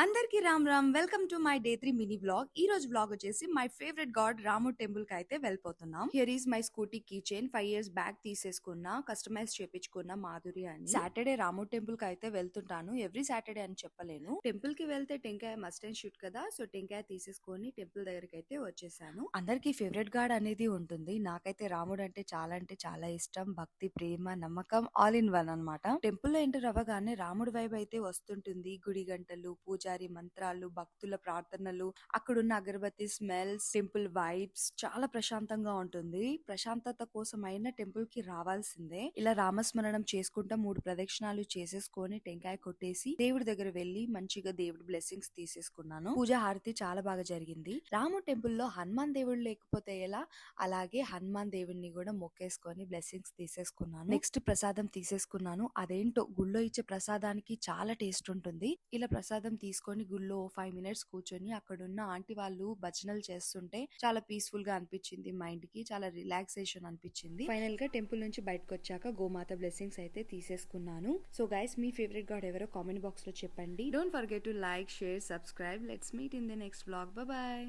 అందరికీ Ram Ram. Welcome to my day 3 mini vlog. ఈ రోజు వ్లాగ్ వచ్చేసి మై ఫేవరెట్ గాడ్ రాముడ్ టెంపుల్ కి అయితే వెళ్ళిపోతున్నాం. Here is my scooty key chain. 5 years back తీసేసుకున్నా, కస్టమైజ్ చేపించుకున్న మాధురి అని. సాటర్డే రాముడ్ టెంపుల్ కి అయితే వెళ్తుంటాను. ఎవ్రీ సాటర్డే అని చెప్పలేను. టెంపుల్ కి వెళ్తే టెంకాయ మస్ట్ అండ్ షూట్ కదా, సో టెంకాయ తీసేసుకొని టెంపుల్ దగ్గరికి అయితే వచ్చేసాను. అందరికి ఫేవరెట్ గాడ్ అనేది ఉంటుంది. నాకైతే రాముడు అంటే చాలా ఇష్టం. భక్తి, ప్రేమ, నమ్మకం ఆల్ ఇన్ వన్ అనమాట. టెంపుల్ లో ఎంటర్ అవ్వగానే రాముడి వైబ్ అయితే వస్తుంటుంది. గుడి గంటలు, పూజారి మంత్రాలు, భక్తుల ప్రార్థనలు, అక్కడున్న అగరబత్తి స్మెల్స్, టెంపుల్ వైబ్స్ చాలా ప్రశాంతంగా ఉంటుంది. ప్రశాంతత కోసం అయినా టెంపుల్ కి రావాల్సిందే. ఇలా రామస్మరణం చేసుకుంటా 3 ప్రదక్షిణాలు చేసేసుకొని టెంకాయ కొట్టేసి దేవుడి దగ్గర వెళ్లి మంచిగా దేవుడి బ్లెస్సింగ్స్ తీసేసుకున్నాను. పూజ హారతి చాలా బాగా జరిగింది. రాము టెంపుల్ లో హనుమాన్ దేవుడు లేకపోతే ఎలా, అలాగే హనుమాన్ దేవుడిని కూడా మొక్కేసుకొని బ్లెస్సింగ్స్ తీసేసుకున్నాను. నెక్స్ట్ ప్రసాదం తీసేసుకున్నాను. అదేంటో గుళ్ళో ఇచ్చే ప్రసాదానికి చాలా టేస్ట్ ఉంటుంది. ఇలా ప్రసాదం తీసుకొని గుళ్ళో 5 minutes కూర్చొని అక్కడున్న ఆంటీ వాళ్ళు భజనలు చేస్తుంటే చాలా పీస్ఫుల్ గా అనిపించింది. మైండ్ కి చాలా రిలాక్సేషన్ అనిపించింది. ఫైనల్ గా టెంపుల్ నుంచి బయటకు వచ్చాక గోమాత బ్లెస్సింగ్స్ అయితే తీసేసుకున్నాను. సో గైస్, మీ ఫేవరెట్ గాడ్ ఎవరో కామెంట్ బాక్స్ లో చెప్పండి. Don't forget to like, share, subscribe. Let's meet in the next vlog. Bye.